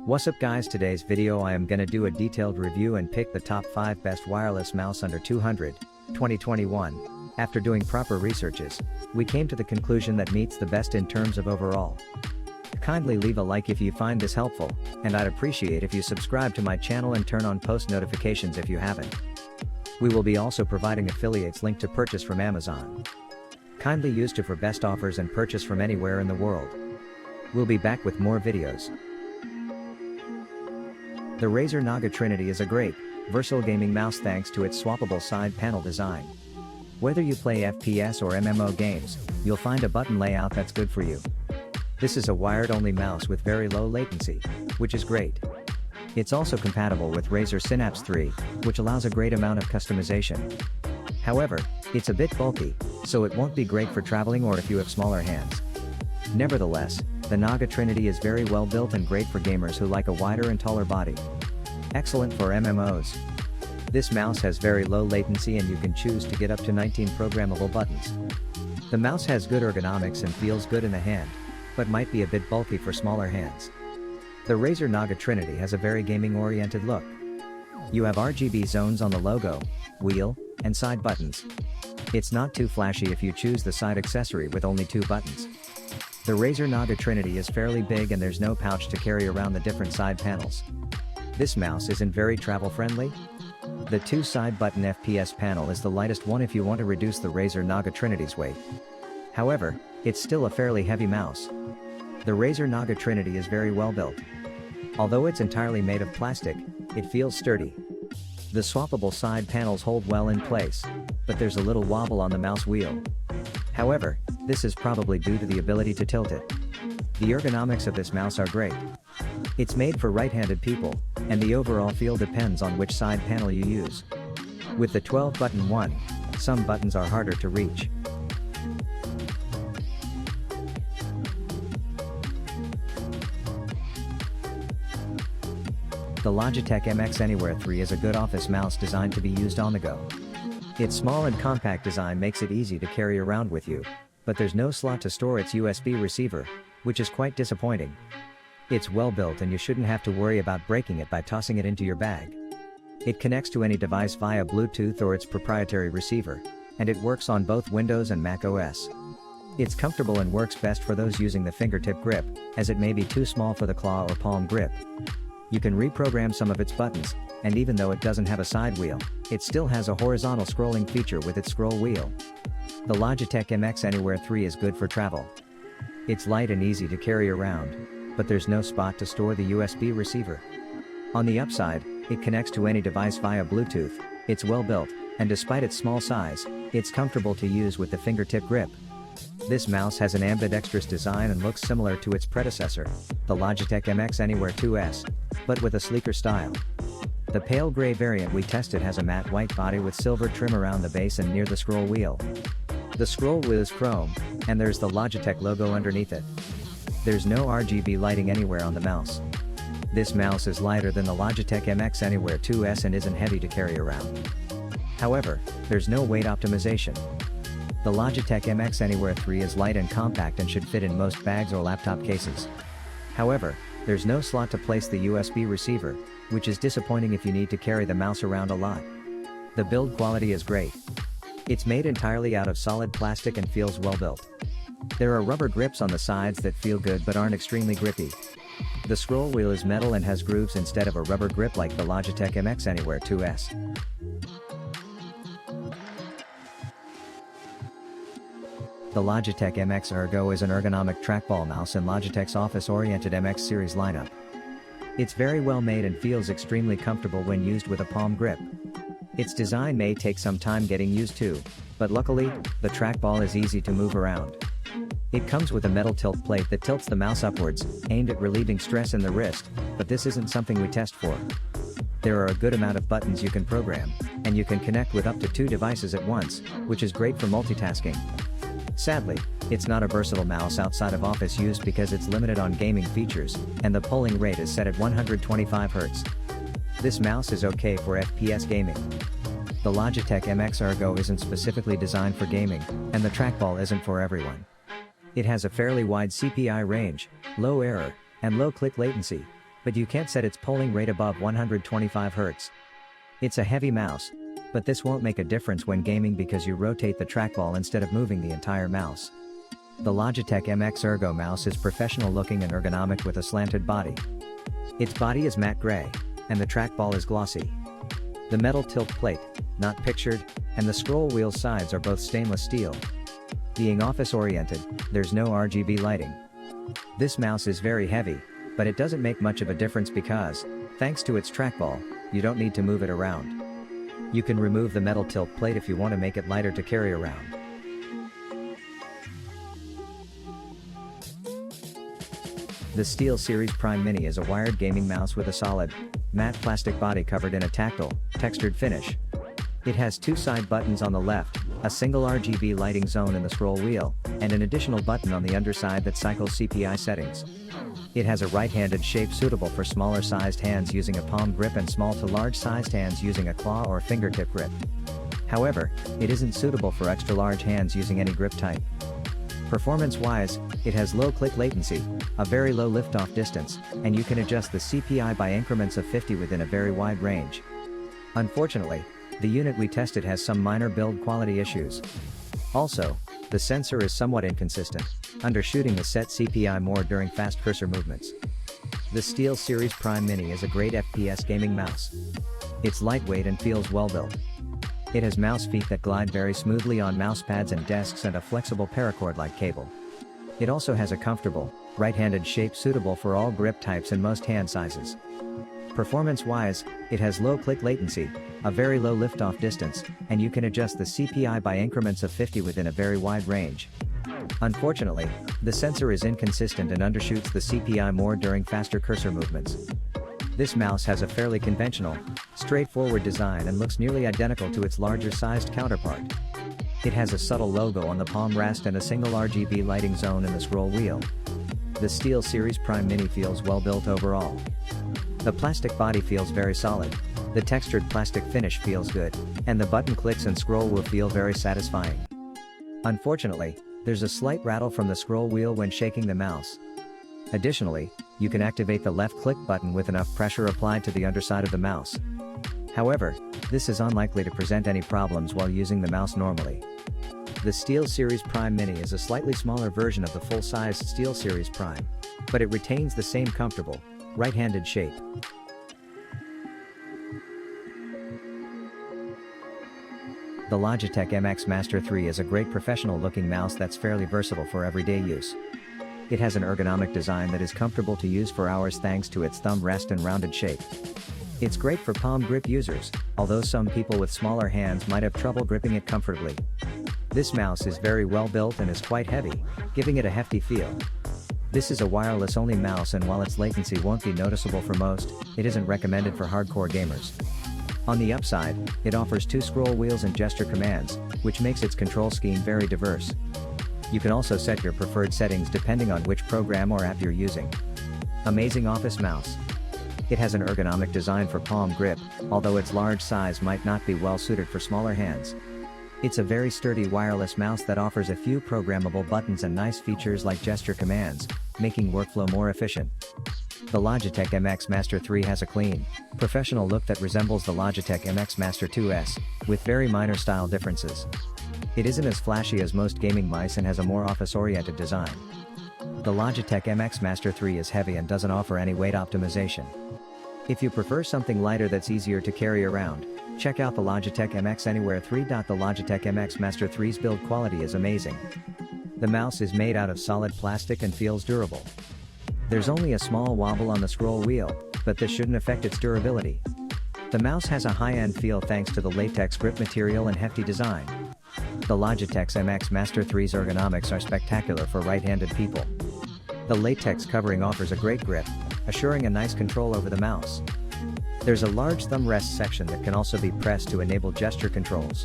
What's up guys, today's video I am gonna do a detailed review and pick the top 5 best wireless mouse under 200, 2021. After doing proper researches, we came to the conclusion that meets the best in terms of overall. Kindly leave a like if you find this helpful, and I'd appreciate if you subscribe to my channel and turn on post notifications if you haven't. We will be also providing affiliates link to purchase from Amazon. Kindly use to for best offers and purchase from anywhere in the world. We'll be back with more videos. The Razer Naga Trinity is a great, versatile gaming mouse thanks to its swappable side panel design. Whether you play FPS or MMO games, you'll find a button layout that's good for you. This is a wired-only mouse with very low latency, which is great. It's also compatible with Razer Synapse 3, which allows a great amount of customization. However, it's a bit bulky, so it won't be great for traveling or if you have smaller hands. Nevertheless, the Naga Trinity is very well built and great for gamers who like a wider and taller body. Excellent for MMOs. This mouse has very low latency and you can choose to get up to 19 programmable buttons. The mouse has good ergonomics and feels good in the hand, but might be a bit bulky for smaller hands. The Razer Naga Trinity has a very gaming-oriented look. You have RGB zones on the logo, wheel, and side buttons. It's not too flashy if you choose the side accessory with only 2 buttons. The Razer Naga Trinity is fairly big and there's no pouch to carry around the different side panels. This mouse isn't very travel friendly. The 2 side button FPS panel is the lightest one if you want to reduce the Razer Naga Trinity's weight. However, it's still a fairly heavy mouse. The Razer Naga Trinity is very well built. Although it's entirely made of plastic, it feels sturdy. The swappable side panels hold well in place, but there's a little wobble on the mouse wheel. However, this is probably due to the ability to tilt it. The ergonomics of this mouse are great. It's made for right-handed people, and the overall feel depends on which side panel you use. With the 12-button one, some buttons are harder to reach. The Logitech MX Anywhere 3 is a good office mouse designed to be used on the go. Its small and compact design makes it easy to carry around with you, but there's no slot to store its USB receiver, which is quite disappointing. It's well built and you shouldn't have to worry about breaking it by tossing it into your bag. It connects to any device via Bluetooth or its proprietary receiver, and it works on both Windows and Mac OS. It's comfortable and works best for those using the fingertip grip, as it may be too small for the claw or palm grip. You can reprogram some of its buttons, and even though it doesn't have a side wheel, it still has a horizontal scrolling feature with its scroll wheel. The Logitech MX Anywhere 3 is good for travel. It's light and easy to carry around, but there's no spot to store the USB receiver. On the upside, it connects to any device via Bluetooth, it's well built, and despite its small size, it's comfortable to use with the fingertip grip. This mouse has an ambidextrous design and looks similar to its predecessor, the Logitech MX Anywhere 2S, but with a sleeker style. The pale gray variant we tested has a matte white body with silver trim around the base and near the scroll wheel. The scroll wheel is chrome, and there's the Logitech logo underneath it. There's no RGB lighting anywhere on the mouse. This mouse is lighter than the Logitech MX Anywhere 2S and isn't heavy to carry around. However, there's no weight optimization. The Logitech MX Anywhere 3 is light and compact and should fit in most bags or laptop cases. However, there's no slot to place the USB receiver, which is disappointing if you need to carry the mouse around a lot. The build quality is great. It's made entirely out of solid plastic and feels well built. There are rubber grips on the sides that feel good but aren't extremely grippy. The scroll wheel is metal and has grooves instead of a rubber grip like the Logitech MX Anywhere 2S. The Logitech MX Ergo is an ergonomic trackball mouse in Logitech's office-oriented MX series lineup. It's very well made and feels extremely comfortable when used with a palm grip. Its design may take some time getting used to, but luckily, the trackball is easy to move around. It comes with a metal tilt plate that tilts the mouse upwards, aimed at relieving stress in the wrist, but this isn't something we test for. There are a good amount of buttons you can program, and you can connect with up to 2 devices at once, which is great for multitasking. Sadly, it's not a versatile mouse outside of office use because it's limited on gaming features, and the polling rate is set at 125 Hz. This mouse is okay for FPS gaming. The Logitech MX Ergo isn't specifically designed for gaming, and the trackball isn't for everyone. It has a fairly wide CPI range, low error, and low click latency, but you can't set its polling rate above 125 Hz. It's a heavy mouse, but this won't make a difference when gaming because you rotate the trackball instead of moving the entire mouse. The Logitech MX Ergo mouse is professional looking and ergonomic with a slanted body. Its body is matte gray, and the trackball is glossy. The metal tilt plate, not pictured, and the scroll wheel sides are both stainless steel. Being office-oriented, there's no RGB lighting. This mouse is very heavy, but it doesn't make much of a difference because, thanks to its trackball, you don't need to move it around. You can remove the metal tilt plate if you want to make it lighter to carry around. The SteelSeries Prime Mini is a wired gaming mouse with a solid, matte plastic body covered in a tactile, textured finish. It has two side buttons on the left, a single RGB lighting zone in the scroll wheel, and an additional button on the underside that cycles CPI settings. It has a right-handed shape suitable for smaller sized hands using a palm grip and small to large sized hands using a claw or fingertip grip. However, it isn't suitable for extra large hands using any grip type. Performance-wise, it has low click latency, a very low liftoff distance, and you can adjust the CPI by increments of 50 within a very wide range. Unfortunately, the unit we tested has some minor build quality issues. Also, the sensor is somewhat inconsistent, undershooting the set CPI more during fast cursor movements. The SteelSeries Prime Mini is a great FPS gaming mouse. It's lightweight and feels well built. It has mouse feet that glide very smoothly on mouse pads and desks and a flexible paracord-like cable. It also has a comfortable, right-handed shape suitable for all grip types and most hand sizes. Performance-wise, it has low click latency, a very low liftoff distance, and you can adjust the CPI by increments of 50 within a very wide range. Unfortunately, the sensor is inconsistent and undershoots the CPI more during faster cursor movements. This mouse has a fairly conventional, straightforward design and looks nearly identical to its larger sized counterpart. It has a subtle logo on the palm rest and a single RGB lighting zone in the scroll wheel. The SteelSeries Prime Mini feels well built overall. The plastic body feels very solid, the textured plastic finish feels good, and the button clicks and scroll will feel very satisfying. Unfortunately, there's a slight rattle from the scroll wheel when shaking the mouse. Additionally, you can activate the left click button with enough pressure applied to the underside of the mouse. However, this is unlikely to present any problems while using the mouse normally. The SteelSeries Prime Mini is a slightly smaller version of the full-sized SteelSeries Prime, but it retains the same comfortable, right-handed shape. The Logitech MX Master 3 is a great professional-looking mouse that's fairly versatile for everyday use. It has an ergonomic design that is comfortable to use for hours thanks to its thumb rest and rounded shape. It's great for palm grip users, although some people with smaller hands might have trouble gripping it comfortably. This mouse is very well built and is quite heavy, giving it a hefty feel. This is a wireless-only mouse, and while its latency won't be noticeable for most, it isn't recommended for hardcore gamers. On the upside, it offers two scroll wheels and gesture commands, which makes its control scheme very diverse. You can also set your preferred settings depending on which program or app you're using. Amazing office mouse. It has an ergonomic design for palm grip, although its large size might not be well suited for smaller hands. It's a very sturdy wireless mouse that offers a few programmable buttons and nice features like gesture commands, making workflow more efficient. The Logitech MX Master 3 has a clean, professional look that resembles the Logitech MX Master 2S, with very minor style differences. It isn't as flashy as most gaming mice and has a more office-oriented design. The Logitech MX Master 3 is heavy and doesn't offer any weight optimization. If you prefer something lighter that's easier to carry around, check out the Logitech MX Anywhere 3. The Logitech MX Master 3's build quality is amazing. The mouse is made out of solid plastic and feels durable. There's only a small wobble on the scroll wheel, but this shouldn't affect its durability. The mouse has a high-end feel thanks to the latex grip material and hefty design. The Logitech MX Master 3's ergonomics are spectacular for right-handed people. The latex covering offers a great grip, assuring a nice control over the mouse. There's a large thumb rest section that can also be pressed to enable gesture controls.